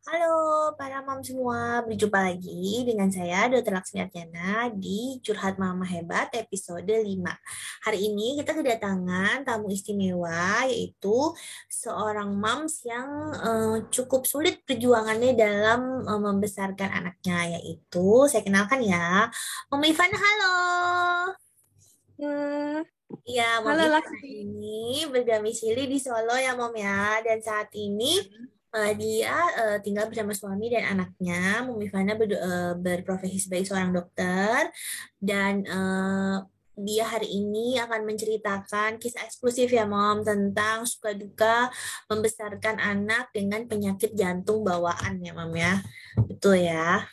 Halo para mam semua, berjumpa lagi dengan saya Dr. Laksmi Ardiana di Curhat Mama Hebat episode 5. Hari ini kita kedatangan tamu istimewa yaitu seorang mams yang cukup sulit perjuangannya dalam membesarkan anaknya, yaitu saya kenalkan ya, Mama Ivana. Halo. Eh, Iya, Mom Halo Ivana Laksmi. ini berdomisili di Solo ya, Mom ya. Dan saat ini dia tinggal bersama suami dan anaknya. Mom Ivana berprofesi sebagai seorang dokter dan dia hari ini akan menceritakan kisah eksklusif ya, Mom, tentang suka duka membesarkan anak dengan penyakit jantung bawaan ya, Mom ya. Betul ya.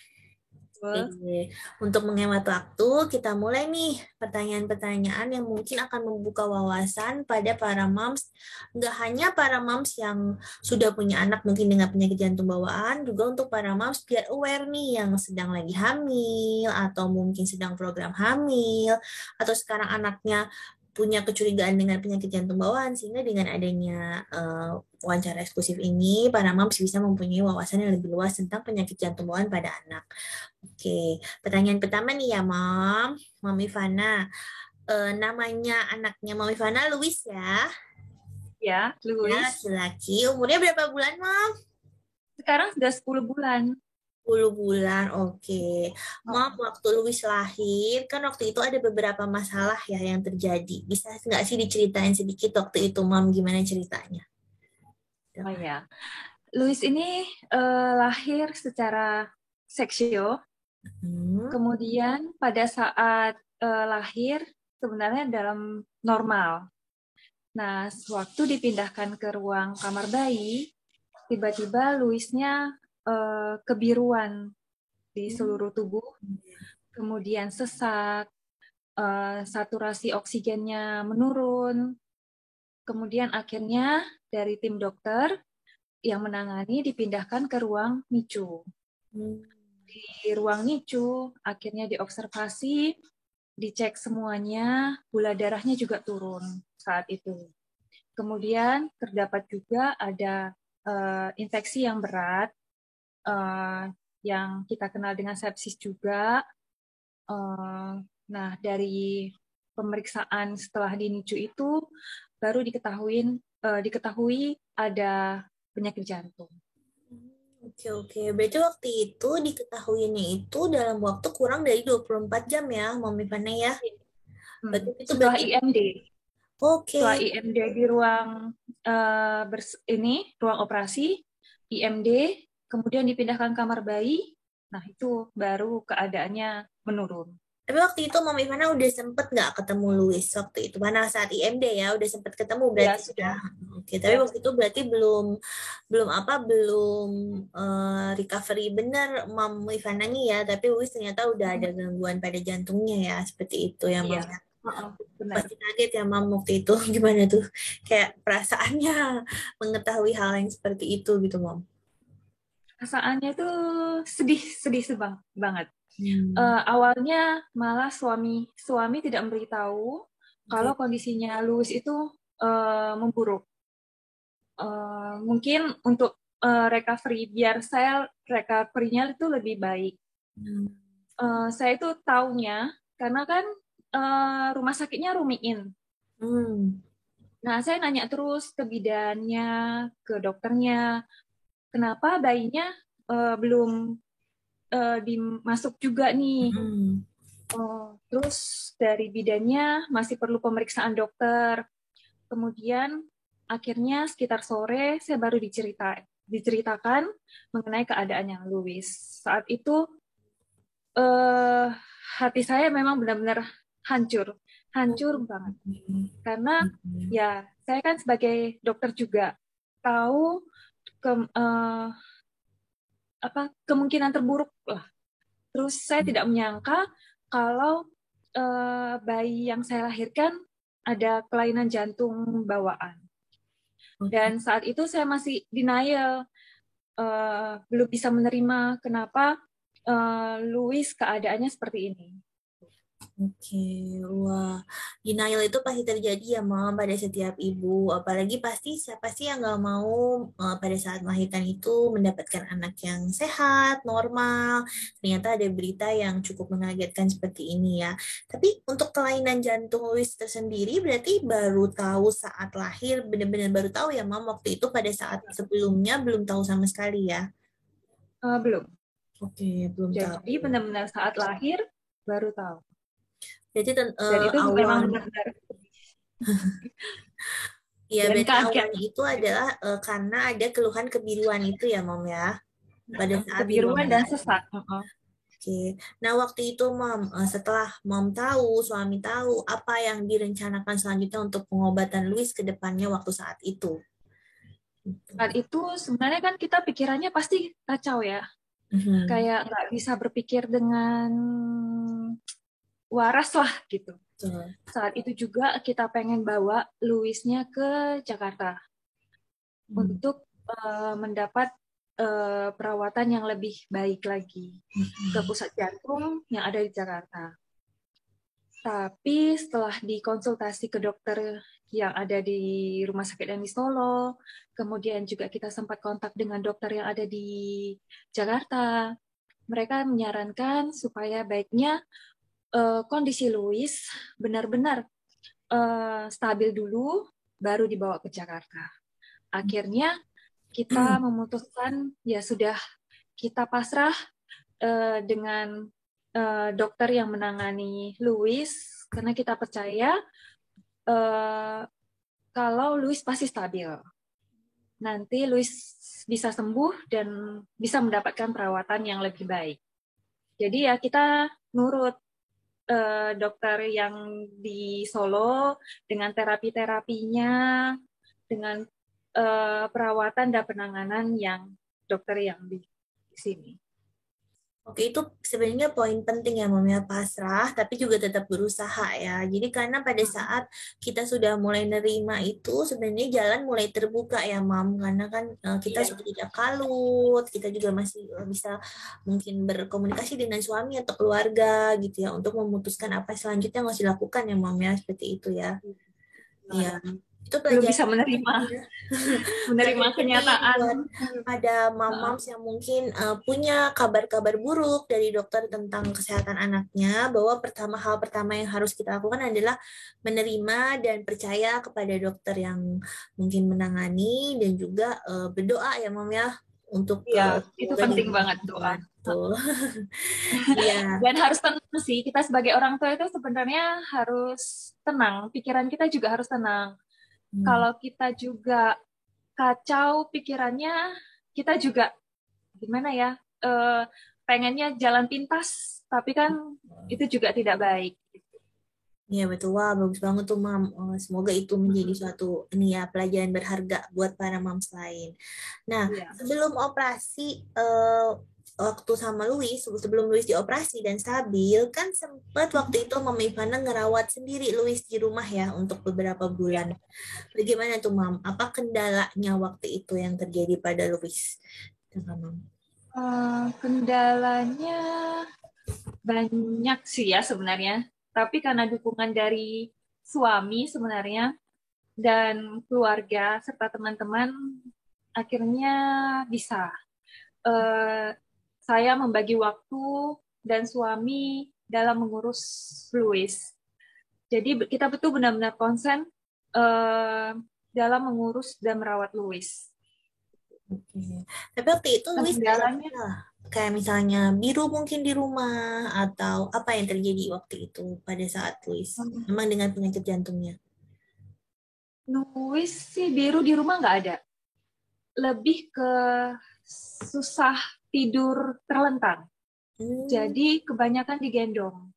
Betul. Oke, untuk menghemat waktu, kita mulai nih pertanyaan-pertanyaan yang mungkin akan membuka wawasan pada para moms. Nggak hanya para moms yang sudah punya anak mungkin dengan penyakit jantung bawaan, juga untuk para moms biar aware nih yang sedang lagi hamil, atau mungkin sedang program hamil, atau sekarang anaknya punya kecurigaan dengan penyakit jantung bawaan, sehingga dengan adanya wawancara eksklusif ini, para moms bisa mempunyai wawasan yang lebih luas tentang penyakit jantung bawaan pada anak. Oke, pertanyaan pertama nih ya, Mom Ivana. Namanya anaknya Mom Ivana Luis ya. Ya, Ya, Luis. laki-laki. Umurnya berapa bulan, Mom? Sekarang sudah 10 bulan. 10 bulan, oke. Mom, Oh, waktu Luis lahir, kan waktu itu ada beberapa masalah ya yang terjadi. Bisa nggak sih diceritain sedikit waktu itu, Mom, gimana ceritanya? oh ya. Luis ini lahir secara seksio. Hmm. Kemudian pada saat lahir sebenarnya dalam normal. Nah, sewaktu dipindahkan ke ruang kamar bayi, tiba-tiba Luisnya kebiruan di seluruh tubuh, kemudian sesak, saturasi oksigennya menurun. Kemudian akhirnya dari tim dokter yang menangani dipindahkan ke ruang NICU. Hmm. Di ruang NICU akhirnya diobservasi, dicek semuanya, gula darahnya juga turun saat itu. Kemudian terdapat juga ada infeksi yang berat, uh, yang kita kenal dengan sepsis juga. Nah, dari pemeriksaan setelah di NICU itu baru diketahui ada penyakit jantung. Oke, oke. Berarti waktu itu diketahuinya itu dalam waktu kurang dari 24 jam ya, Mom Ivana ya. Berarti itu Setelah berarti IMD, setelah oke. IMD di ruang ruang operasi, IMD, kemudian dipindahkan kamar bayi. Nah, itu baru keadaannya menurun. Tapi waktu itu Mama Ivana udah sempet nggak ketemu Luis waktu itu? Mana saat IMD ya, udah sempet ketemu Ya, berarti ya. sudah. Oke, tapi Ya, waktu itu berarti belum belum apa belum recovery bener Mama Ivana nih ya. Tapi Luis ternyata udah ada gangguan pada jantungnya ya, seperti itu ya iya. Mama. Benar. Pasti kaget ya Mam waktu itu gimana tuh kayak perasaannya mengetahui hal yang seperti itu gitu Mam. Perasaannya itu sedih, sedih banget. Hmm. Awalnya malah suami suami tidak memberitahu kalau Oke. kondisinya Louis itu memburuk. Mungkin untuk recovery, biar saya recovery-nya itu lebih baik. Hmm. Saya itu taunya karena kan rumah sakitnya Rumiin. Hmm. Nah, saya nanya terus ke bidannya, ke dokternya, kenapa bayinya belum dimasuk juga nih. Hmm. Terus dari bidannya masih perlu pemeriksaan dokter. Kemudian akhirnya sekitar sore saya baru diceritakan mengenai keadaannya Louis. Saat itu eh, hati saya memang benar-benar hancur, hancur banget. Karena ya saya kan sebagai dokter juga tahu ke, eh, kemungkinan terburuk lah. Terus saya tidak menyangka kalau bayi yang saya lahirkan ada kelainan jantung bawaan. Oke. Dan saat itu saya masih denial, belum bisa menerima kenapa Louis keadaannya seperti ini. Oke, wah, denial itu pasti terjadi ya, Mam, pada setiap ibu. Apalagi pasti siapa sih yang nggak mau pada saat melahirkan itu mendapatkan anak yang sehat, normal. Ternyata ada berita yang cukup mengagetkan seperti ini ya. Tapi untuk kelainan jantung Louis tersendiri berarti baru tahu saat lahir, benar-benar baru tahu ya, Mam, waktu itu pada saat sebelumnya belum tahu sama sekali ya. Belum. Oke, belum Jadi tahu. benar-benar saat lahir baru tahu. Jadi Dan itu memang awal. benar-benar Ya, dan berarti kaget. awalnya itu adalah karena ada keluhan kebiruan itu ya, Mom ya, pada saat di ruang Kebiruan dan melahirkan. sesak. Oke. Nah, waktu itu, Mom, setelah Mom tahu, suami tahu, apa yang direncanakan selanjutnya untuk pengobatan Louis ke depannya waktu saat itu? Saat itu sebenarnya kan kita pikirannya pasti kacau ya. Mhm. Kayak nggak bisa berpikir dengan waras lah gitu. Betul. Saat itu juga kita pengen bawa Louisnya ke Jakarta Hmm. untuk mendapat perawatan yang lebih baik lagi ke pusat jantung yang ada di Jakarta. Tapi setelah dikonsultasi ke dokter yang ada di Rumah Sakit Dani Solo, kemudian juga kita sempat kontak dengan dokter yang ada di Jakarta, mereka menyarankan supaya baiknya kondisi Louis benar-benar stabil dulu, baru dibawa ke Jakarta. Akhirnya kita memutuskan ya sudah kita pasrah dengan dokter yang menangani Louis karena kita percaya kalau Louis pasti stabil. Nanti Louis bisa sembuh dan bisa mendapatkan perawatan yang lebih baik. Jadi ya kita nurut dokter yang di Solo dengan terapi-terapinya, dengan perawatan dan penanganan yang dokter yang di sini. Oke, itu sebenarnya poin penting ya, Mom, ya, pasrah, tapi juga tetap berusaha ya. Jadi karena pada saat kita sudah mulai nerima itu, sebenarnya jalan mulai terbuka ya, Mam. Karena kan kita Iya. sudah tidak kalut, kita juga masih bisa mungkin berkomunikasi dengan suami atau keluarga gitu ya, untuk memutuskan apa selanjutnya yang harus dilakukan ya, Mam, ya, seperti itu ya. Iya, itu Belum bisa pelajaran penting menerima ya. menerima Pelajaran penting kenyataan. buat pada mams yang mungkin punya kabar-kabar buruk dari dokter tentang kesehatan anaknya, bahwa hal pertama yang harus kita lakukan adalah menerima dan percaya kepada dokter yang mungkin menangani, dan juga berdoa ya, Mam, ya, untuk Iya, itu semoga penting banget doa. dimudahkan. Tuh. Iya. Dan harus tenang sih, kita sebagai orang tua itu sebenarnya harus tenang, pikiran kita juga harus tenang. Hmm. Kalau kita juga kacau pikirannya, kita juga gimana ya, pengennya jalan pintas, tapi kan itu juga tidak baik. Iya betul, wah bagus banget tuh, Mam. Semoga itu menjadi suatu ini ya, pelajaran berharga buat para mams lain. Nah, Iya. sebelum operasi, waktu sama Louis, sebelum Louis dioperasi dan stabil, kan sempat waktu itu Mama Ivana ngerawat sendiri Louis di rumah ya untuk beberapa bulan. Bagaimana tuh, Mam? Apa kendalanya waktu itu yang terjadi pada Louis? Mam. Kendalanya banyak sih ya sebenarnya, tapi karena dukungan dari suami sebenarnya dan keluarga serta teman-teman, akhirnya bisa. Saya membagi waktu dan suami dalam mengurus Louis. Jadi kita betul benar-benar konsen dalam mengurus dan merawat Louis. Oke. Tapi waktu itu Louis Kendalanya kayak misalnya biru mungkin di rumah, atau apa yang terjadi waktu itu pada saat Louis memang dengan penyakit jantungnya? Louis sih biru di rumah nggak ada. Lebih ke susah tidur terlentang. Jadi kebanyakan digendong.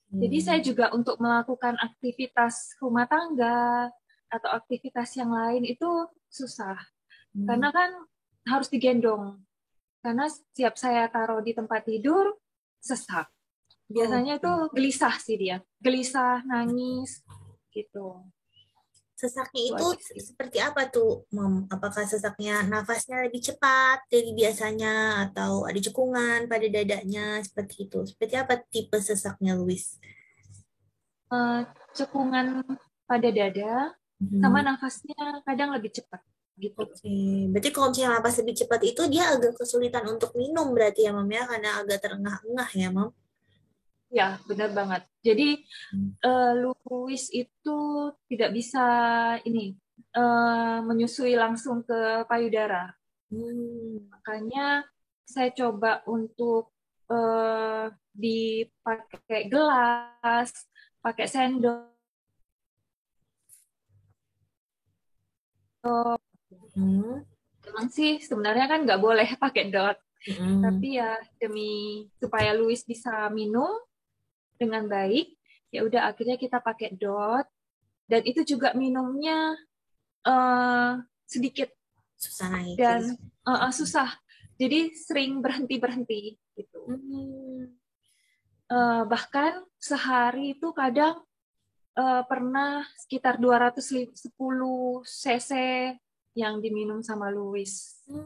Jadi saya juga untuk melakukan aktivitas rumah tangga atau aktivitas yang lain itu susah. Karena kan harus digendong. Karena setiap saya taruh di tempat tidur, sesak. Biasanya itu gelisah sih dia. Gelisah, nangis, gitu. Sesaknya itu seperti apa tuh, Mam? Apakah sesaknya nafasnya lebih cepat dari biasanya, atau ada cekungan pada dadanya, seperti itu? Seperti apa tipe sesaknya Louis? cekungan pada dada, sama nafasnya kadang lebih cepat. Gitu. Oke, berarti kalau misalnya napas lebih cepat itu dia agak kesulitan untuk minum berarti ya, Mam, ya, karena agak terengah-engah ya, Mam. Ya, benar banget. Jadi Louis itu tidak bisa ini menyusui langsung ke payudara. Makanya saya coba untuk dipakai gelas, pakai sendok. Memang sih sebenarnya kan nggak boleh pakai dot, tapi ya demi supaya Louis bisa minum dengan baik, ya udah akhirnya kita pakai dot, dan itu juga minumnya sedikit Susah naik. dan susah, jadi sering berhenti gitu. Bahkan sehari itu kadang pernah sekitar 210 cc yang diminum sama Louis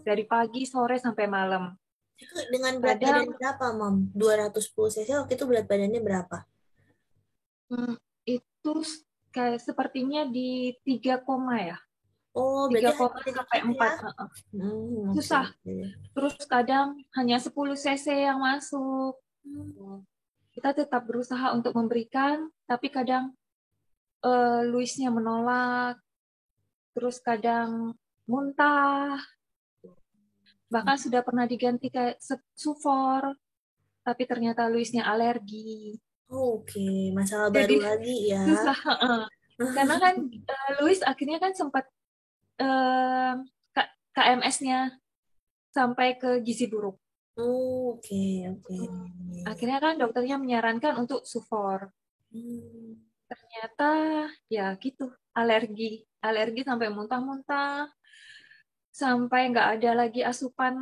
dari pagi, sore sampai malam. Itu dengan berat badan berapa, Mam? 210 cc waktu itu berat badannya berapa? Itu kayak sepertinya di 3, ya. Oh, 3, berarti sampai 4. ya? Susah. Terus kadang hanya 10 cc yang masuk. Kita tetap berusaha untuk memberikan, tapi kadang Louisnya menolak. Terus kadang muntah. Bahkan sudah pernah diganti kayak sufor, tapi ternyata Louisnya alergi. Oke, masalah baru lagi ya. Susah. Karena kan Louis akhirnya kan sempat KMS-nya sampai ke gizi buruk. Oke. Akhirnya kan dokternya menyarankan untuk sufor. Ternyata ya gitu, alergi sampai muntah-muntah, sampai nggak ada lagi asupan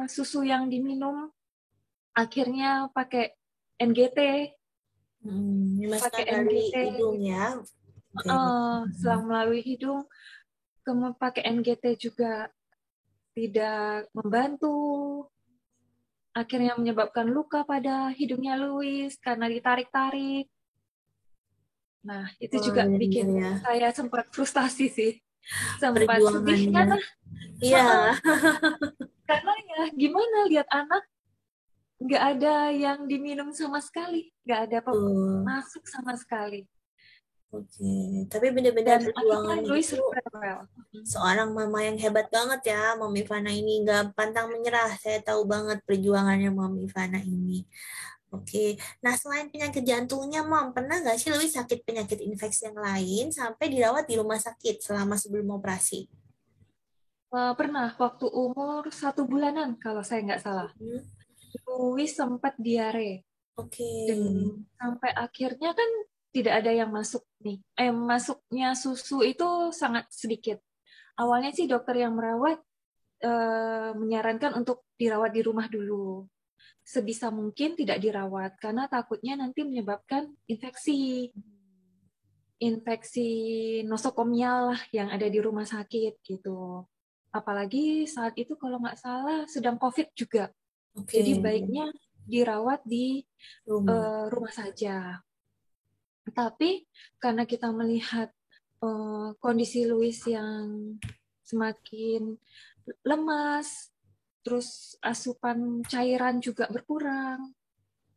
susu yang diminum. Akhirnya pakai NGT. Pakai NGT hidung ya. Selang melalui hidung, kemudian pakai NGT juga tidak membantu. Akhirnya menyebabkan luka pada hidungnya Louis karena ditarik-tarik. Nah, itu juga bikin saya sempat frustasi sih. Sempat sedih karena iya. Karena ya gimana lihat anak nggak ada yang diminum sama sekali, nggak ada masuk sama sekali. Oke, tapi benar-benar perjuangannya Louis itu seorang mama yang hebat banget ya, Mom Ivana ini nggak pantang menyerah. Saya tahu banget perjuangannya Mom Ivana ini. Oke, nah selain penyakit jantungnya, Mom, pernah nggak sih Louis sakit penyakit infeksi yang lain sampai dirawat di rumah sakit selama sebelum operasi? Pernah, waktu umur 1 bulanan kalau saya nggak salah. Louis sempat diare. Dan sampai akhirnya kan tidak ada yang masuk nih. Masuknya susu itu sangat sedikit. Awalnya sih dokter yang merawat menyarankan untuk dirawat di rumah dulu. Sebisa mungkin tidak dirawat karena takutnya nanti menyebabkan infeksi nosokomial yang ada di rumah sakit gitu. Apalagi saat itu kalau nggak salah sedang COVID juga. Jadi baiknya dirawat di rumah saja. Tapi karena kita melihat kondisi Louis yang semakin lemas, terus asupan cairan juga berkurang,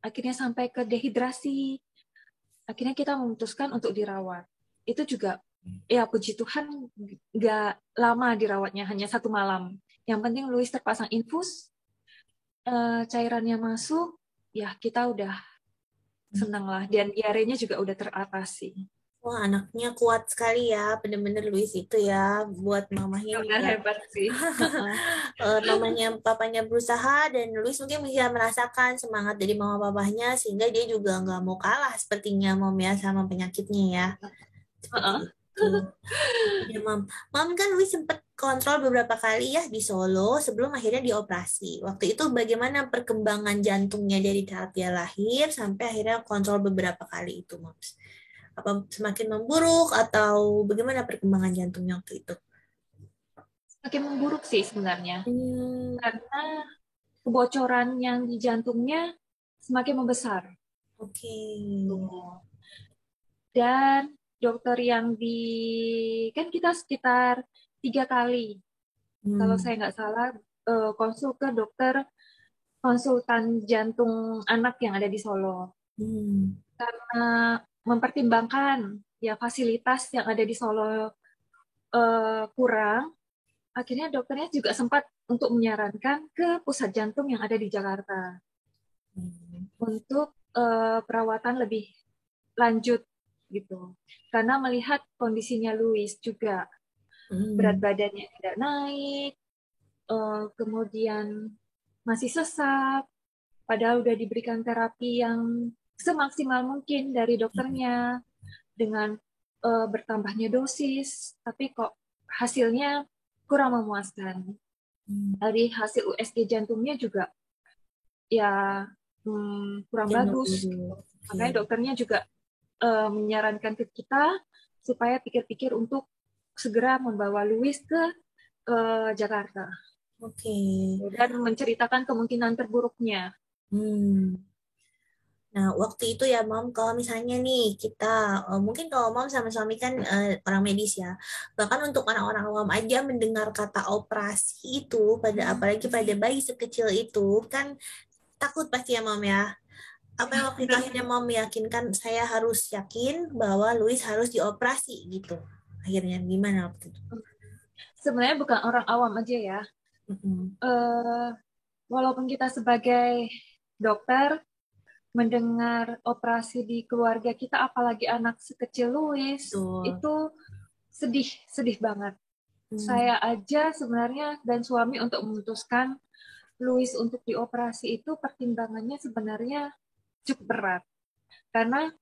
akhirnya sampai ke dehidrasi, akhirnya kita memutuskan untuk dirawat. Itu juga, ya puji Tuhan, nggak lama dirawatnya, hanya 1 malam. Yang penting Louis terpasang infus, cairannya masuk, ya kita udah senang lah, dan diarenya juga udah teratasi. Wah, anaknya kuat sekali ya, bener-bener Louis itu ya, buat mamahnya juga hebat sih. Mamanya, papanya berusaha, dan Louis mungkin bisa merasakan semangat dari mama papahnya, sehingga dia juga nggak mau kalah sepertinya, Mom, ya, sama penyakitnya ya. Seperti itu. Ya, Mom kan Louis sempat kontrol beberapa kali ya di Solo sebelum akhirnya dioperasi. Waktu itu bagaimana perkembangan jantungnya dari saat dia lahir sampai akhirnya kontrol beberapa kali itu, Mom? Apa semakin memburuk atau bagaimana perkembangan jantungnya waktu itu? Semakin memburuk sih sebenarnya. Karena kebocoran yang di jantungnya semakin membesar. Oke. Dan dokter yang kan kita sekitar 3 kali, kalau saya nggak salah, konsul ke dokter konsultan jantung anak yang ada di Solo. Karena mempertimbangkan ya fasilitas yang ada di Solo kurang, akhirnya dokternya juga sempat untuk menyarankan ke pusat jantung yang ada di Jakarta untuk perawatan lebih lanjut gitu. Karena melihat kondisinya Louis juga berat badannya tidak naik, kemudian masih sesak, padahal udah diberikan terapi yang semaksimal mungkin dari dokternya dengan bertambahnya dosis, tapi kok hasilnya kurang memuaskan. Dari hasil USG jantungnya juga ya kurang bagus. Makanya dokternya juga menyarankan ke kita supaya pikir-pikir untuk segera membawa Louis ke Jakarta. Dan menceritakan kemungkinan terburuknya. Nah, waktu itu ya, Mom, kalau misalnya nih kita, mungkin kalau Mom sama suami kan orang medis ya, bahkan untuk orang-orang awam aja mendengar kata operasi itu, apalagi pada bayi sekecil itu, kan takut pasti ya, Mom ya. Apa yang waktu itu akhirnya Mom meyakinkan saya harus yakin bahwa Louis harus dioperasi gitu. Akhirnya gimana waktu itu? Sebenarnya bukan orang awam aja ya. Walaupun kita sebagai dokter, mendengar operasi di keluarga kita, apalagi anak sekecil Louis, itu sedih banget. Saya aja sebenarnya dan suami untuk memutuskan Louis untuk dioperasi itu pertimbangannya sebenarnya cukup berat. Karena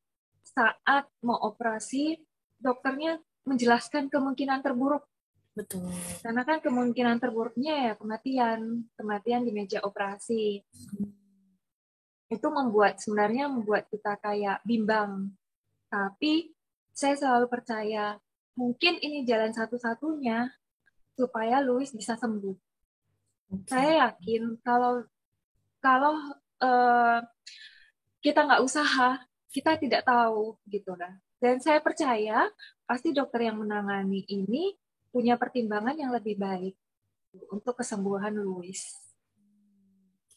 saat mau operasi, dokternya menjelaskan kemungkinan terburuk. Betul. Karena kan kemungkinan terburuknya ya kematian di meja operasi. Itu sebenarnya membuat kita kayak bimbang. Tapi saya selalu percaya, mungkin ini jalan satu-satunya supaya Louis bisa sembuh. Saya yakin kalau kita nggak usaha, kita tidak tahu gitu lah. Dan saya percaya pasti dokter yang menangani ini punya pertimbangan yang lebih baik untuk kesembuhan Louis.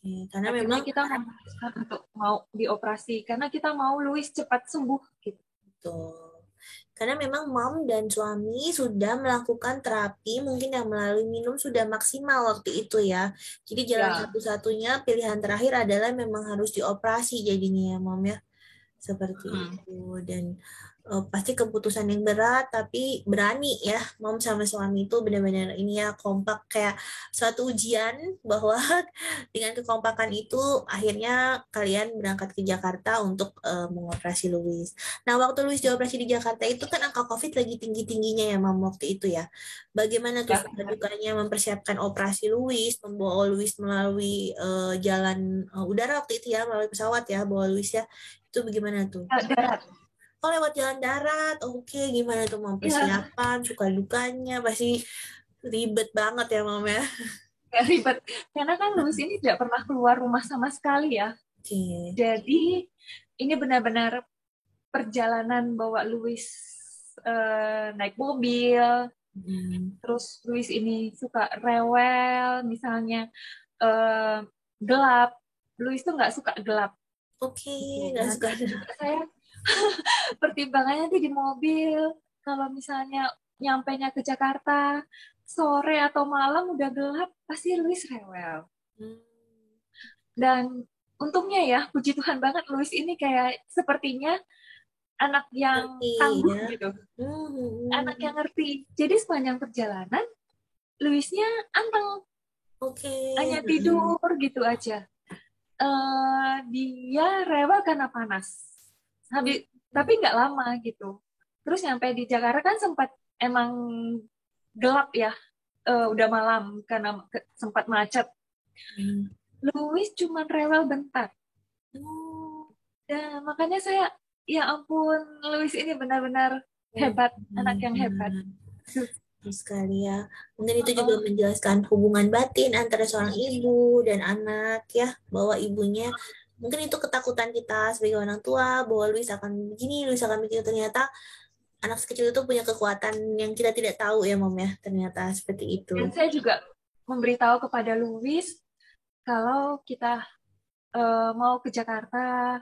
Karena akhirnya memang kita memutuskan untuk mau dioperasi karena kita mau Louis cepat sembuh gitu. Betul. Karena memang Mom dan suami sudah melakukan terapi mungkin yang melalui minum sudah maksimal waktu itu ya. Jadi jalan satu-satunya pilihan terakhir adalah memang harus dioperasi jadinya ya, Mom ya. Seperti itu. Dan pasti keputusan yang berat tapi berani ya. Mom sama suami itu benar-benar ini ya kompak, kayak suatu ujian bahwa dengan kekompakan itu akhirnya kalian berangkat ke Jakarta untuk mengoperasi Louis. Nah, waktu Louis dioperasi di Jakarta itu kan angka COVID lagi tinggi-tingginya ya, Mom, waktu itu ya. Bagaimana tuh dukanya mempersiapkan operasi Louis, membawa Louis melalui jalan udara waktu itu ya, melalui pesawat ya, bawa Louis ya. Itu bagaimana tuh? Darat. Oh, lewat jalan darat. Oke, gimana tuh Mom persiapan, suka dukanya pasti ribet banget ya, Mom ya. Ya, ribet. Karena kan Louis ini tidak pernah keluar rumah sama sekali ya. Jadi ini benar-benar perjalanan bawa Louis naik mobil. Terus Louis ini suka rewel, misalnya gelap. Louis tuh nggak suka gelap. Nggak suka. Juga saya pertimbangannya tuh di mobil. Kalau misalnya nyampainya ke Jakarta sore atau malam udah gelap, pasti Louis rewel. Dan untungnya ya, puji Tuhan banget Louis ini kayak sepertinya anak yang tangguh ya. Gitu. Anak yang ngerti. Jadi sepanjang perjalanan, Louisnya anteng. Hanya tidur gitu aja. Dia rewel karena panas. Tapi nggak lama gitu. Terus nyampe di Jakarta kan sempat emang gelap ya. Udah malam karena sempat macet. Louis cuma rewel bentar. Dan makanya saya, ya ampun, Louis ini benar-benar hebat, anak yang hebat. Sekali ya. Mungkin itu juga menjelaskan hubungan batin antara seorang ibu dan anak ya, bahwa ibunya mungkin itu ketakutan kita sebagai orang tua bahwa Luis akan begini, Luis akan begini. Ternyata anak sekecil itu punya kekuatan yang kita tidak tahu ya, Mom ya. Ternyata seperti Dan itu. saya juga memberitahu kepada Louis kalau kita mau ke Jakarta,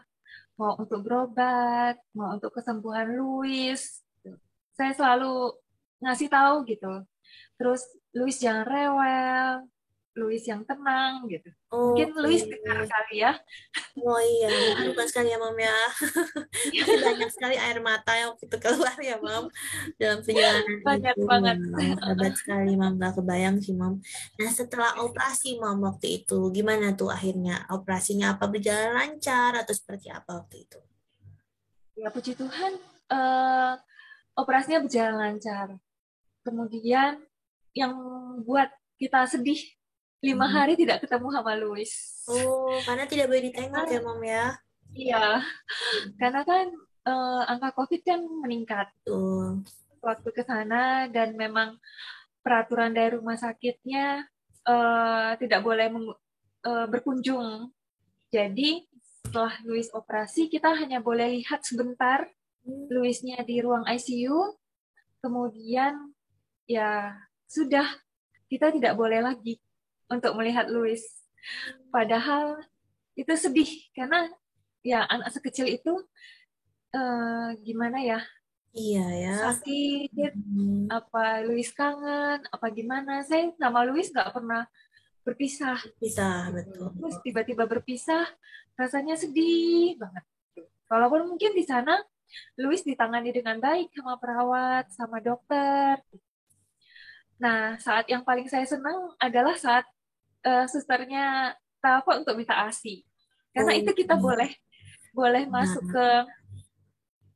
mau untuk berobat, mau untuk kesembuhan Louis, saya selalu ngasih tahu gitu. Terus Louis jangan rewel, Louis yang tenang gitu. Mungkin Oke. Louis dengar kali ya. Oh iya, mengharukan sekali ya, Mam ya. Pasti banyak sekali air mata yang waktu itu keluar ya, Mam, dalam perjalanan Banyak itu. banget. Wow, hebat sekali, Mam. Gak kebayang sih, Mam. Nah, setelah operasi, Mam, waktu itu, gimana tuh akhirnya? Operasinya apa berjalan lancar atau seperti apa waktu itu? Ya puji Tuhan, eh, operasinya berjalan lancar. Kemudian yang buat kita sedih 5 hari tidak ketemu sama Louis. Oh, karena tidak boleh ditengok ya, Karena Mam ya. iya, karena kan angka COVID kan meningkat Tuh. waktu ke sana dan memang peraturan dari rumah sakitnya tidak boleh berkunjung. Jadi setelah Louis operasi kita hanya boleh lihat sebentar Louisnya di ruang ICU, kemudian ya sudah kita tidak boleh lagi untuk melihat Louis. Padahal itu sedih karena ya anak sekecil itu gimana ya, Iya ya. sakit, Hmm, apa Louis kangen, apa gimana. Saya sama Louis nggak pernah berpisah bisa, gitu. betul. Terus tiba-tiba berpisah, rasanya sedih banget. Walaupun mungkin di sana Louis ditangani dengan baik sama perawat, sama dokter. Nah, saat yang paling saya senang adalah saat susternya telepon untuk minta ASI. Karena Oh, itu kita boleh boleh masuk nah.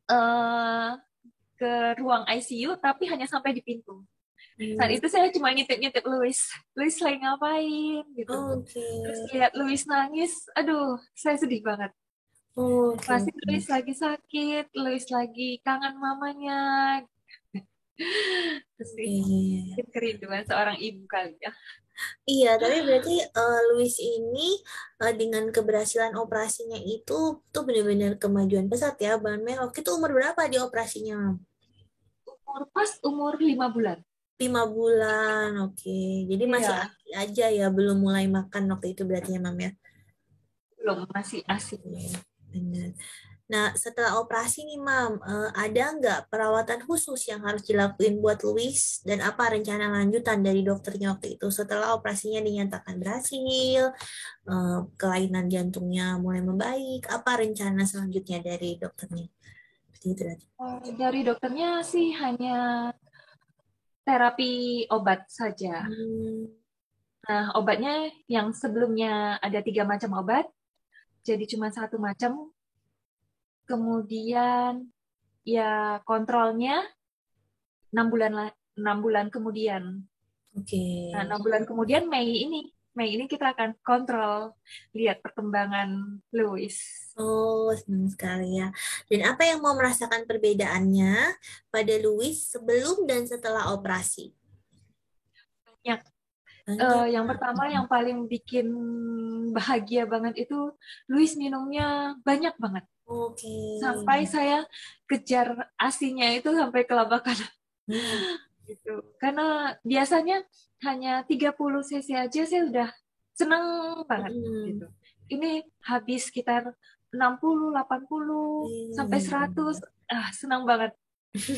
eh, ke ruang ICU, tapi hanya sampai di pintu. Saat Hmm, itu saya cuma ngintip-ngintip Louis. Louis lagi ngapain gitu. oke. Terus lihat Louis nangis, aduh, saya sedih banget. Oke, Pasti oke. Louis lagi sakit, Louis lagi kangen mamanya. Terus sih, Iya, mungkin kerinduan seorang ibu kali ya. iya, tapi berarti Luis ini dengan keberhasilan operasinya itu tuh benar-benar kemajuan pesat ya, Bang Mel. Waktu itu umur berapa di operasinya, Mam? Pas umur 5 bulan. 5 bulan, oke. Jadi masih Iya, ASI aja ya, belum mulai makan waktu itu berarti ya, Mam ya. belum, masih asik. Iya, benar. Nah, setelah operasi nih, Mam, ada nggak perawatan khusus yang harus dilakuin buat Louis dan apa rencana lanjutan dari dokternya waktu itu setelah operasinya dinyatakan berhasil, kelainan jantungnya mulai membaik, apa rencana selanjutnya dari dokternya? Seperti itu tadi. Dari dokternya sih hanya terapi obat saja. Hmm, Nah, obatnya yang sebelumnya ada 3 macam obat, jadi cuma 1 macam. Kemudian ya kontrolnya 6 bulan 6 bulan kemudian. oke. Nah, 6 bulan kemudian Mei ini kita akan kontrol lihat perkembangan Louis. Oh, senang sekali ya. Dan apa yang mau merasakan perbedaannya pada Louis sebelum dan setelah operasi? Yang Banyak. yang pertama yang paling bikin bahagia banget itu Louis minumnya banyak banget. Oke. Sampai saya kejar asinya itu sampai kelabakan Hmm. gitu. Karena biasanya hanya 30 cc aja saya udah seneng banget Hmm. gitu. Ini habis sekitar 60, 80 sampai 100, senang banget.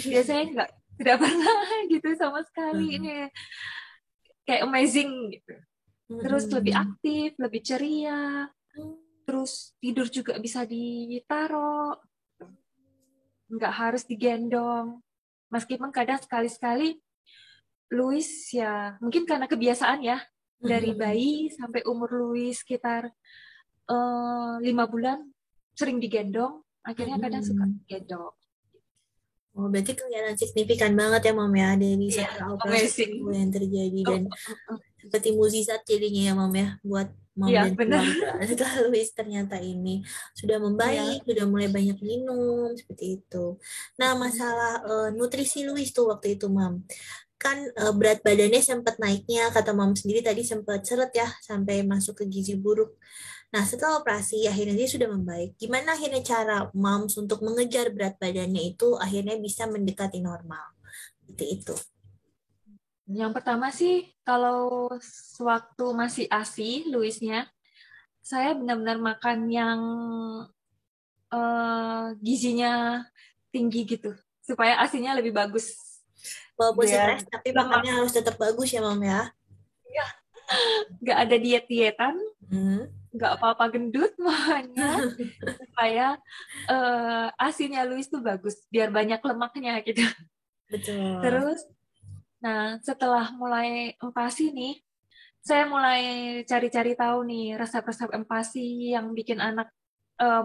Biasanya tidak pernah gitu sama sekali. Ini kayak amazing gitu. Terus lebih Hmm. aktif, lebih ceria, terus tidur juga bisa ditaruh, nggak harus digendong. Meskipun kadang sekali-sekali Louis ya mungkin karena kebiasaan ya dari Hmm. bayi sampai umur Louis sekitar 5 bulan sering digendong, akhirnya kadang suka Hmm. gendong. Oh, berarti kelihatan signifikan banget ya, Mam ya, dari Iya, setelah operasi amazing. itu yang terjadi Oh, dan oh, oh. seperti mukjizat jadinya ya, Mam ya, buat Mam Iya dan benar. keluarga. Setelah Louis ternyata ini sudah Iya. membaik, sudah mulai banyak minum, seperti itu. Nah, Mm-mm. masalah nutrisi Louis tuh waktu itu, Mam. Kan berat badannya sempat naiknya, kata Mam sendiri tadi sempat seret ya, sampai masuk ke gizi buruk. Nah, setelah operasi, akhirnya dia sudah membaik. Gimana akhirnya cara moms untuk mengejar berat badannya itu akhirnya bisa mendekati normal? Itu. Yang pertama sih, kalau sewaktu masih ASI, Luisnya, saya benar-benar makan yang gizinya tinggi gitu, supaya ASINya lebih bagus. Walaupun Biar stres, tapi lemak, makannya harus tetap bagus ya, Mam ya. nggak ada diet-dietan, Hmm. nggak apa-apa gendut, makanya supaya ASINya Luis tuh bagus, biar banyak lemaknya gitu. Betul. Terus, nah setelah mulai empasi nih, saya mulai cari-cari tahu nih resep-resep empasi yang bikin anak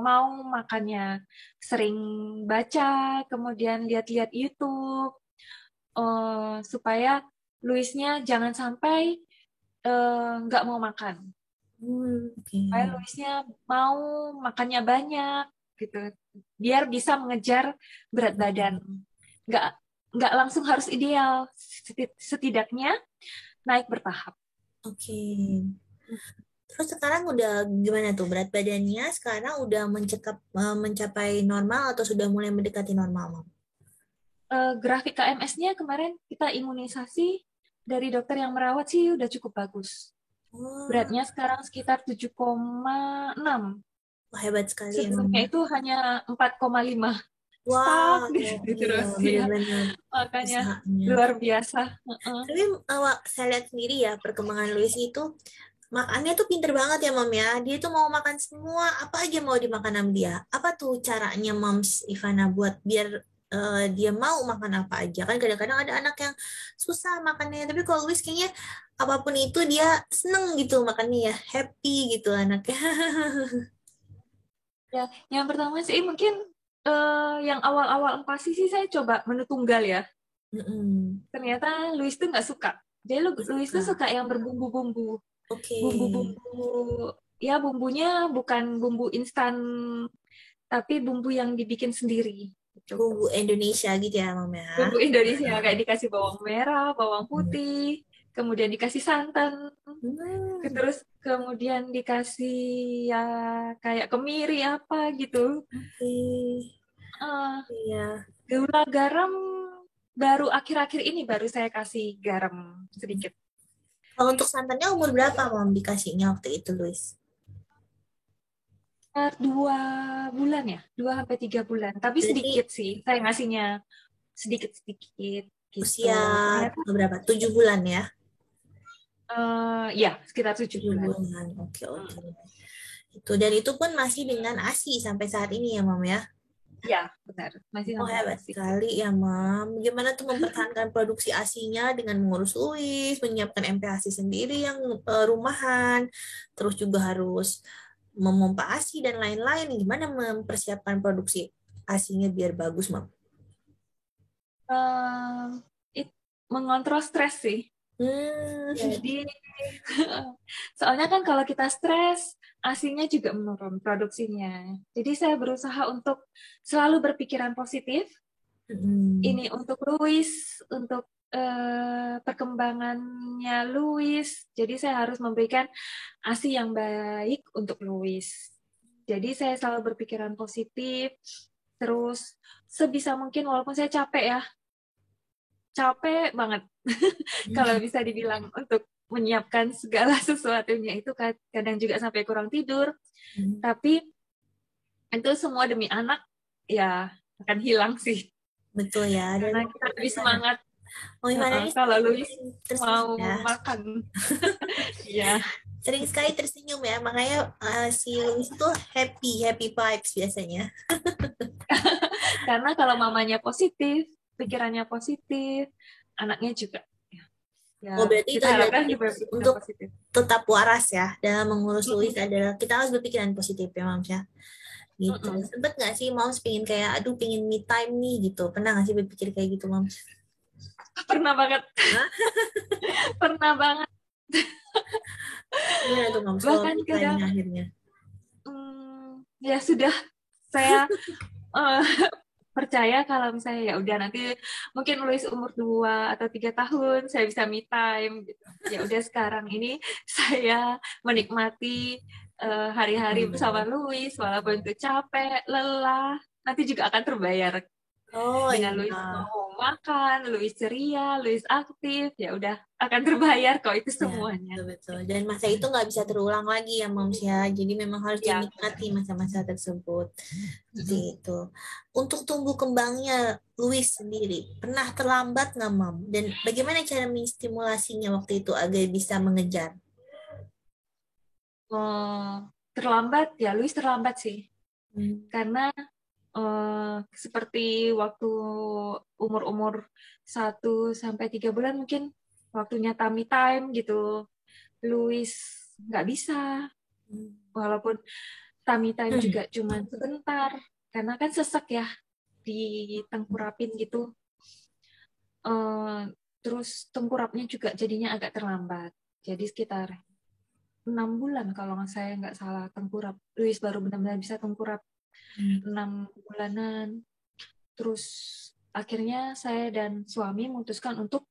mau makannya. Sering baca, kemudian lihat-lihat YouTube, supaya Luisnya jangan sampai nggak mau makan. Oke. Supaya Luisnya mau makannya banyak, gitu. Biar bisa mengejar berat badan. Nggak, nggak langsung harus ideal, setidaknya naik bertahap. Oke. Terus sekarang udah gimana tuh berat badannya? Sekarang udah mencapai normal atau sudah mulai mendekati normal, Mam? Grafik KMS-nya kemarin kita imunisasi dari dokter yang merawat sih udah cukup bagus. Wah, Beratnya sekarang sekitar 7,6. wah, hebat sekali emang. Sebelumnya itu hanya 4,5. Stuck Wow, di situ iya terus ya. benar-benar Makanya usahanya. luar biasa. Tapi saya lihat sendiri ya perkembangan Luis itu makannya tuh pinter banget ya Mam ya. Dia tuh mau makan semua apa aja mau dimakan sama dia. Apa tuh caranya Moms Ivana buat biar dia mau makan apa aja? Kan kadang-kadang ada anak yang susah makannya. Tapi kalau Luis kayaknya apapun itu dia seneng gitu makannya ya. Happy gitu anaknya. Ya, yang pertama sih mungkin yang awal-awal empasi sih saya coba menu tunggal ya. Mm-mm. Ternyata Luis tuh nggak suka. Jadi Luis tuh Suka. suka yang berbumbu-bumbu. Oke. Bumbu-bumbu, ya bumbunya bukan bumbu instan, tapi bumbu yang dibikin sendiri. Gitu. Bumbu Indonesia gitu ya Mam ya. Bumbu Indonesia kayak dikasih bawang merah, bawang Hmm. putih, kemudian dikasih santan, Hmm. terus kemudian dikasih ya kayak kemiri apa gitu. Oke. Eh, Iya. Gula garam baru akhir-akhir ini baru saya kasih garam sedikit. Kalau untuk santannya umur berapa Mam dikasihnya waktu itu, Luis? 2 bulan ya, 2 sampai 3 bulan. Tapi sedikit Berarti sih, saya ngasihnya sedikit-sedikit gitu. usia Ternyata berapa? 7 bulan ya? ya sekitar tujuh 7 bulan. bulan. Oke, oke. Hmm. Itu dan itu pun masih dengan ASI sampai saat ini ya, Mam ya? Ya, benar. Masih Oh, sampai hebat ASI. sekali ya, Mam. Gimana tuh mempertahankan produksi ASI-nya dengan mengurus Luis, menyiapkan MPASI sendiri yang rumahan, terus juga harus memompa ASI dan lain-lain. Gimana mempersiapkan produksi ASI-nya biar bagus, Mam? Eh, Mengontrol stres sih. Hmm. Jadi, soalnya kan kalau kita stres, ASINya juga menurun produksinya. Jadi saya berusaha untuk selalu berpikiran positif. Hmm. Ini untuk Louis, untuk perkembangannya Louis. Jadi saya harus memberikan ASI yang baik untuk Louis. Jadi saya selalu berpikiran positif. Terus sebisa mungkin walaupun saya capek banget kalau bisa dibilang untuk menyiapkan segala sesuatunya itu kadang juga sampai kurang tidur, tapi itu semua demi anak ya akan hilang sih Betul ya, dan karena kita lebih semangat Mau gimana ini kalau Luis tersenyum mau ya. makan. Ya, Sering sekali tersenyum ya, makanya si Luis itu happy, happy vibes biasanya. karena kalau mamanya positif, pikirannya positif, anaknya juga. Ya, Oh, berarti itu kita adalah harapkan juga tips berpikiran untuk positif. tetap waras ya dalam mengurus Luis Mm-mm, adalah kita harus berpikiran positif ya, Mams ya. Gitu. mm-mm. Sempet nggak sih Mams pingin kayak, aduh pingin me time nih gitu. Pernah nggak sih berpikir kayak gitu, Mams? Pernah banget, Hah? pernah banget. Gimana tuh Mams kalau Bahkan me kadang time-nya akhirnya? ya sudah saya eh, percaya kalau misalnya ya udah nanti mungkin Luis umur 2 atau 3 tahun saya bisa me time gitu. Ya udah sekarang ini saya menikmati hari-hari bersama Louis, walaupun itu capek, lelah, nanti juga akan terbayar. Oh Dengan Louis iya. mau makan, Louis ceria, Louis aktif, ya udah akan terbayar kok itu Ya, semuanya. betul-betul. Dan masa itu nggak bisa terulang lagi ya, Moms ya. Jadi memang harus Ya, dinikmati masa-masa tersebut. Seperti mm-mm. itu. Untuk tumbuh kembangnya Louis sendiri, pernah terlambat nggak, Mom? Dan bagaimana cara menstimulasinya waktu itu agar bisa mengejar? Eh, terlambat ya, Louis terlambat sih. Hmm. Karena seperti waktu umur-umur 1 sampai 3 bulan mungkin waktunya tummy time gitu, Louis nggak bisa. Walaupun tummy time juga cuma sebentar, karena kan sesek ya ditengkurapin gitu. Eh, Terus tengkurapnya juga jadinya agak terlambat. Jadi sekitar 6 bulan kalau saya nggak salah tengkurap. Louis baru benar-benar bisa tengkurap 6 bulanan. Terus akhirnya saya dan suami memutuskan untuk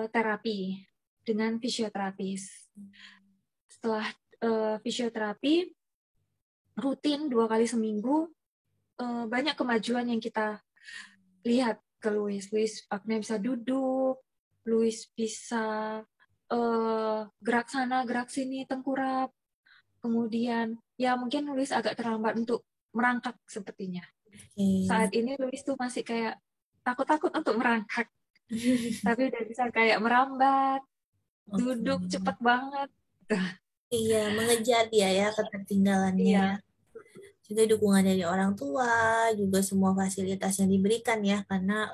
terapi dengan fisioterapis. Setelah fisioterapi rutin 2 kali seminggu, banyak kemajuan yang kita lihat ke Louis. Louis akhirnya bisa duduk, Louis bisa gerak sana, gerak sini, tengkurap. Kemudian ya mungkin Louis agak terlambat untuk merangkak sepertinya. Saat ini Louis tuh masih kayak takut-takut untuk merangkak. Tapi udah bisa kayak merambat, duduk cepet banget. Iya, mengejar dia ya ketertinggalannya ya. Iya, Juga dukungan dari orang tua, juga semua fasilitas yang diberikan ya, karena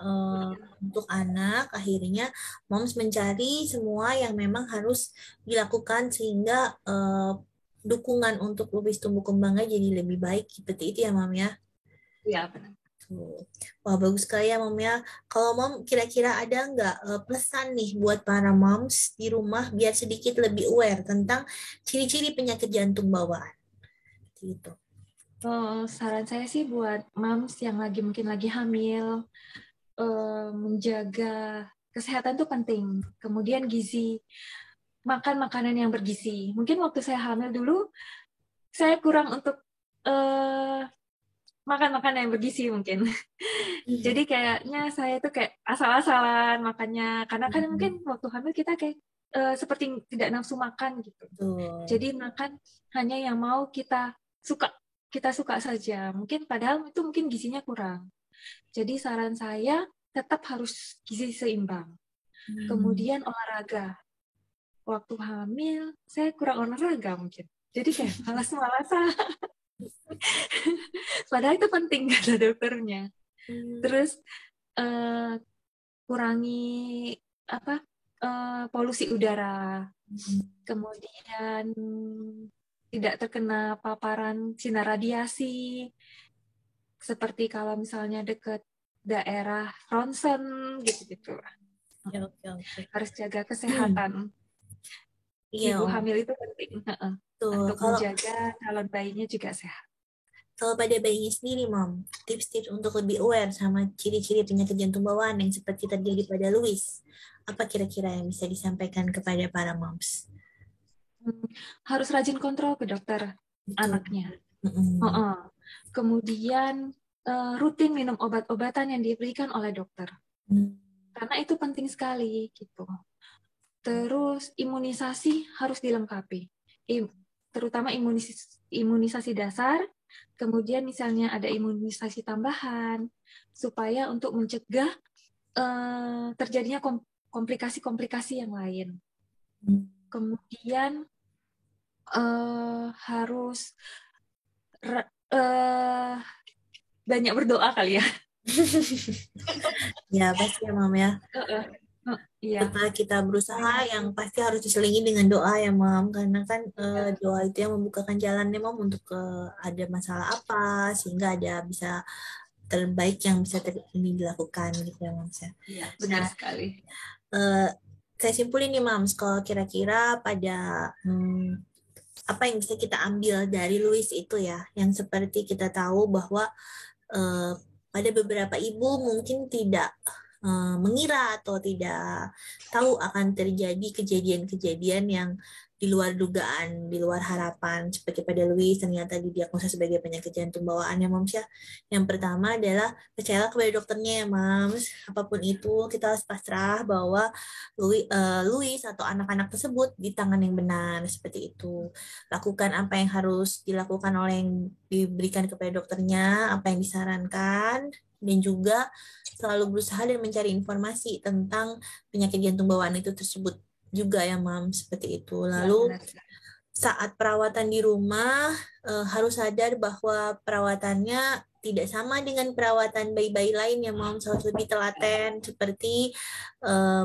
untuk anak akhirnya moms mencari semua yang memang harus dilakukan sehingga dukungan untuk lupus tumbuh kembangnya jadi lebih baik seperti itu ya, Mam ya. iya benar. Tuh. Wah, bagus sekali ya, Mom ya. Kalau Mom kira-kira ada nggak pesan nih buat para moms di rumah biar sedikit lebih aware tentang ciri-ciri penyakit jantung bawaan gitu. Saran saya sih buat moms yang mungkin lagi hamil, menjaga kesehatan itu penting. Kemudian gizi, makan makanan yang bergizi. Mungkin waktu saya hamil dulu, saya kurang untuk eh, makan makanan yang bergizi mungkin. Jadi kayaknya saya tuh kayak asal-asalan makannya. Karena kan mungkin waktu hamil kita kayak seperti tidak nafsu makan gitu. Betul. Jadi makan hanya yang mau suka, kita suka saja. Mungkin padahal itu mungkin gizinya kurang. Jadi saran saya tetap harus gizi seimbang. Kemudian olahraga. Waktu hamil saya kurang olahraga mungkin. Jadi kayak malas-malasan. Padahal itu penting kata dokternya. Terus eh, kurangi apa polusi udara. Kemudian tidak terkena paparan sinar radiasi. Seperti kalau misalnya dekat daerah ronsen gitu-gitu. Oke, oke, oke. Harus jaga kesehatan. Iya, Ibu Om. hamil itu penting Betul. untuk menjaga calon bayinya juga sehat. Kalau pada bayinya sendiri, Mom, tips-tips untuk lebih aware sama ciri-ciri penyakit jantung bawaan yang seperti terjadi pada Louis, apa kira-kira yang bisa disampaikan kepada para moms? Harus rajin kontrol ke dokter Betul. anaknya. Kemudian rutin minum obat-obatan yang diberikan oleh dokter. Karena itu penting sekali gitu. Terus imunisasi harus dilengkapi. Terutama imunisasi dasar, kemudian misalnya ada imunisasi tambahan supaya untuk mencegah terjadinya komplikasi-komplikasi yang lain. Kemudian harus banyak berdoa kali ya. Ya, pasti ya, Mam ya. Iya. Setelah kita berusaha, yang pasti harus diselingi dengan doa ya, Mam. Karena kan doa itu yang membukakan jalannya, Mam, untuk ada masalah apa, sehingga ada bisa terbaik yang bisa ini dilakukan gitu ya, Mam. Iya, benar sekali. Saya simpulin nih, Mams, kalau kira-kira pada apa yang bisa kita ambil dari Louis itu ya, yang seperti kita tahu bahwa pada beberapa ibu mungkin tidak mengira atau tidak tahu akan terjadi kejadian-kejadian yang di luar dugaan, di luar harapan. Seperti pada Louis ternyata didiagnosa sebagai penyakit jantung bawaan ya Moms ya. Yang pertama adalah percayalah kepada dokternya ya Moms. Apapun itu kita harus pasrah bahwa Louis atau anak-anak tersebut di tangan yang benar seperti itu. Lakukan apa yang harus dilakukan oleh yang diberikan kepada dokternya, apa yang disarankan, dan juga selalu berusaha dan mencari informasi tentang penyakit jantung bawaan itu tersebut juga ya Mam, seperti itu. Lalu saat perawatan di rumah harus sadar bahwa perawatannya tidak sama dengan perawatan bayi-bayi lain ya Mam, harus lebih telaten seperti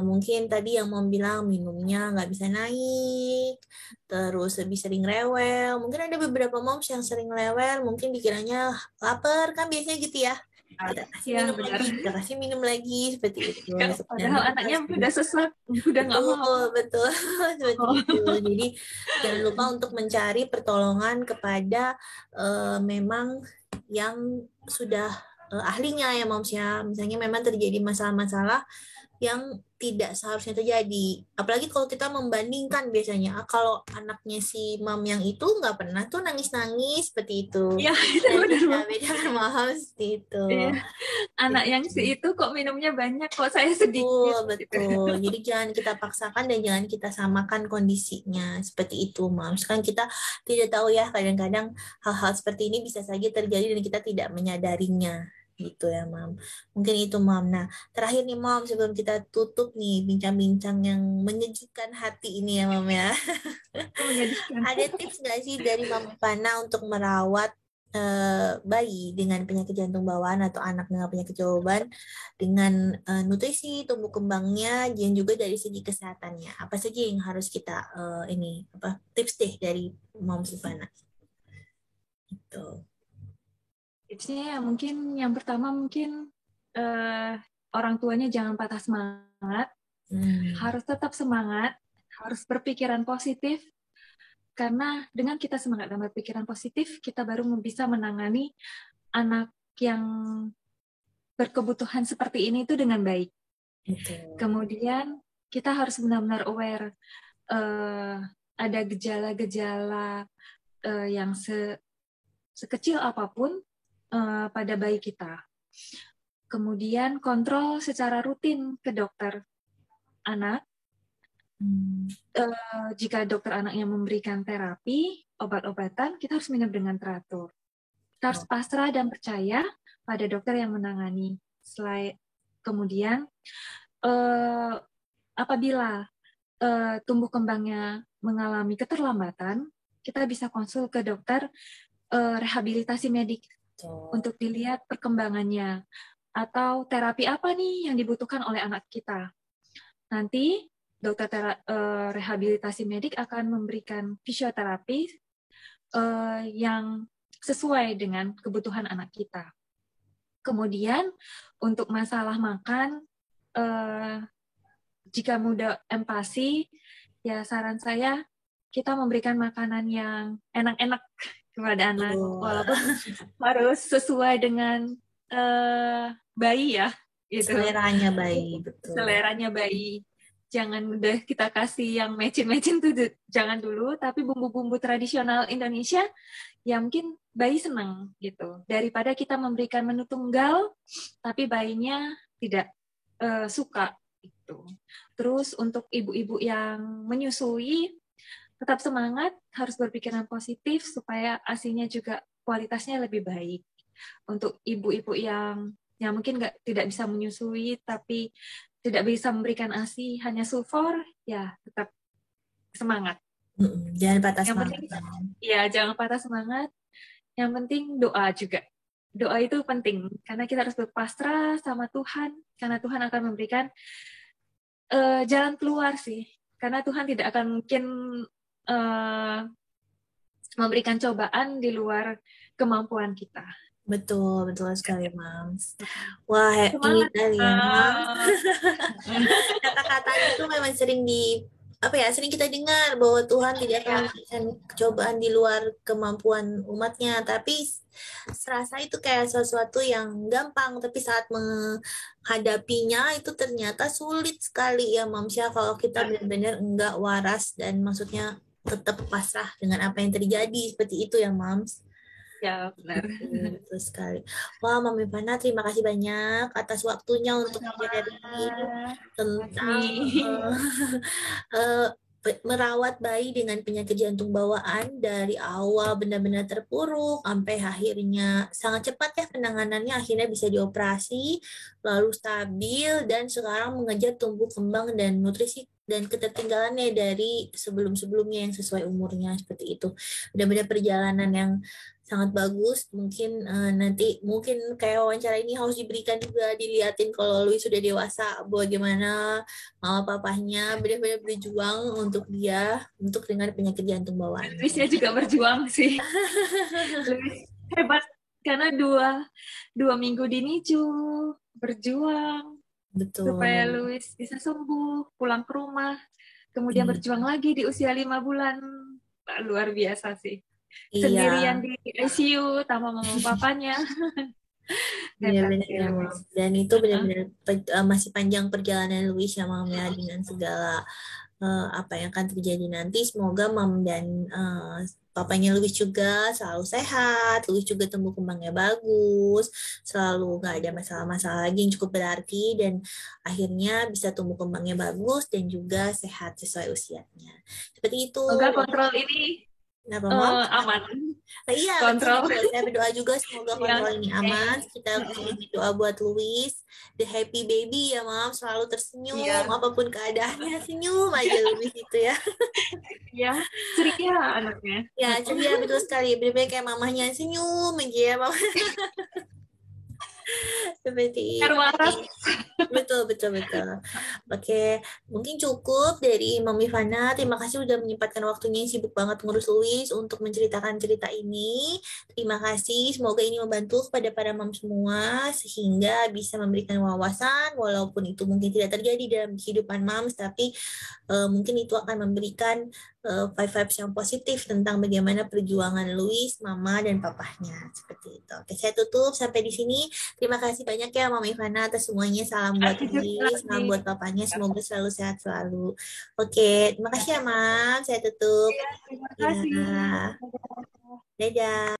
mungkin tadi yang Mam bilang minumnya nggak bisa naik, terus lebih sering rewel. Mungkin ada beberapa moms yang sering rewel, mungkin dikiranya lapar kan biasanya gitu ya. Kita kasih minum lagi, kita kasih minum lagi seperti itu. Padahal anaknya udah sesak, udah nggak mau. Betul, seperti itu. Jadi jangan lupa untuk mencari pertolongan kepada memang yang sudah ahlinya ya moms ya. Misalnya memang terjadi masalah-masalah yang tidak seharusnya terjadi. Apalagi kalau kita membandingkan biasanya, kalau anaknya si mam yang itu nggak pernah tuh nangis-nangis seperti itu. Iya, beda kan mam seperti itu. Iya. Anak yang si itu kok minumnya banyak, kok saya sedikit. Betul. Jadi jangan kita paksakan dan jangan kita samakan kondisinya seperti itu, mam. Sekarang kita tidak tahu ya, kadang-kadang hal-hal seperti ini bisa saja terjadi dan kita tidak menyadarinya. Gitu ya, Mam. Mungkin itu, Mam. Nah, terakhir nih, Mam, sebelum kita tutup nih bincang-bincang yang menyejukkan hati ini ya, Mam ya. Ada tips nggak sih dari Mama Pana untuk merawat bayi dengan penyakit jantung bawaan atau anak dengan penyakit bawaan dengan nutrisi, tumbuh kembangnya, dan juga dari segi kesehatannya? Apa saja yang harus kita tips deh dari Mama Pana? Gitu. Tipsnya mungkin yang pertama mungkin orang tuanya jangan patah semangat, harus tetap semangat, harus berpikiran positif, karena dengan kita semangat dan berpikiran positif, kita baru bisa menangani anak yang berkebutuhan seperti ini itu dengan baik. Kemudian kita harus benar-benar aware ada gejala-gejala yang sekecil apapun pada bayi kita. Kemudian kontrol secara rutin ke dokter anak. Jika dokter anaknya memberikan terapi, obat-obatan, kita harus minum dengan teratur. Kita harus pasrah dan percaya pada dokter yang menangani. Kemudian, apabila tumbuh kembangnya mengalami keterlambatan, kita bisa konsul ke dokter rehabilitasi medik untuk dilihat perkembangannya atau terapi apa nih yang dibutuhkan oleh anak kita. Nanti dokter rehabilitasi medik akan memberikan fisioterapi yang sesuai dengan kebutuhan anak kita. Kemudian untuk masalah makan, jika mudah empasi, ya saran saya kita memberikan makanan yang enak-enak kepada anak, walaupun harus sesuai dengan bayi ya, gitu. Seleranya bayi, betul. Seleranya bayi. Jangan udah kita kasih yang mecin-mecin tuh, jangan dulu, tapi bumbu-bumbu tradisional Indonesia ya mungkin bayi senang gitu. Daripada kita memberikan menu tunggal, tapi bayinya tidak suka gitu. Terus untuk ibu-ibu yang menyusui, tetap semangat, harus berpikiran positif supaya ASI-nya juga kualitasnya lebih baik. Untuk ibu-ibu yang mungkin tidak bisa menyusui, tapi tidak bisa memberikan ASI, hanya sulfor, ya tetap semangat. Jangan patah semangat. Jangan patah semangat. Yang penting doa juga. Doa itu penting, karena kita harus berpasrah sama Tuhan, karena Tuhan akan memberikan jalan keluar sih. Karena Tuhan tidak akan mungkin memberikan cobaan di luar kemampuan kita. Betul sekali, Mams. Wah, ini tadi ya, Mams. Kata-kata itu memang sering sering kita dengar bahwa Tuhan tidak akan memberikan cobaan di luar kemampuan umatnya, tapi serasa itu kayak sesuatu yang gampang, tapi saat menghadapinya itu ternyata sulit sekali ya, Mams ya, kalau kita benar-benar enggak waras dan maksudnya tetap pasrah dengan apa yang terjadi, seperti itu ya, Mams. Ya, benar. Betul sekali. Wah, Mami Ivana, terima kasih banyak atas waktunya untuk sharing tentang eh, merawat bayi dengan penyakit jantung bawaan dari awal benar-benar terpuruk sampai akhirnya sangat cepat ya penanganannya, akhirnya bisa dioperasi lalu stabil dan sekarang mengejar tumbuh kembang dan nutrisi dan ketertinggalannya dari sebelum-sebelumnya yang sesuai umurnya seperti itu. Benar-benar perjalanan yang sangat bagus. Mungkin nanti mungkin kayak wawancara ini harus diberikan juga dilihatin kalau Louis sudah dewasa bagaimana mama papahnya benar-benar berjuang untuk dia untuk dengan penyakit jantung bawaan. Luisnya juga berjuang sih. Luis hebat karena dua minggu di NICU berjuang. Betul. Supaya Luis bisa sembuh, pulang ke rumah, kemudian berjuang lagi di usia 5 bulan. Luar biasa sih. Sendirian di ICU sama mama papanya. Iya benar ya, Mam. Dan itu benar-benar masih panjang perjalanan Luis ya, Mam ya, dengan segala apa yang akan terjadi nanti. Semoga Mam dan papanya Luis juga selalu sehat, Luis juga tumbuh kembangnya bagus, selalu nggak ada masalah-masalah lagi yang cukup berarti, dan akhirnya bisa tumbuh kembangnya bagus dan juga sehat sesuai usianya. Seperti itu. Semoga kontrol ini aman. Nah, iya, kontrol. betul. Saya berdoa juga semoga kontrol ini aman. Kita berdoa buat Luis, the happy baby ya, Mam, selalu tersenyum, apapun keadaannya, senyum aja Luis itu ya. Iya, ceria anaknya. Ya, ceria betul sekali. Benar-benar kayak mamahnya, senyum aja ya, Mama. Seperti itu. Betul. Oke, mungkin cukup dari Mami Fana. Terima kasih sudah menyempatkan waktunya yang sibuk banget ngurus Luis untuk menceritakan cerita ini. Terima kasih. Semoga ini membantu kepada para mam semua sehingga bisa memberikan wawasan walaupun itu mungkin tidak terjadi dalam kehidupan mams, tapi mungkin itu akan memberikan vibes yang positif tentang bagaimana perjuangan Luis, mama dan papahnya seperti itu. Oke, saya tutup sampai di sini. Terima kasih banyak ya Mama Ivana atas semuanya. Salam buat Luis, salam buat papanya. Semoga selalu sehat selalu. Oke, terima kasih ya, Mam. Saya tutup. Terima kasih. Ya. Dadah.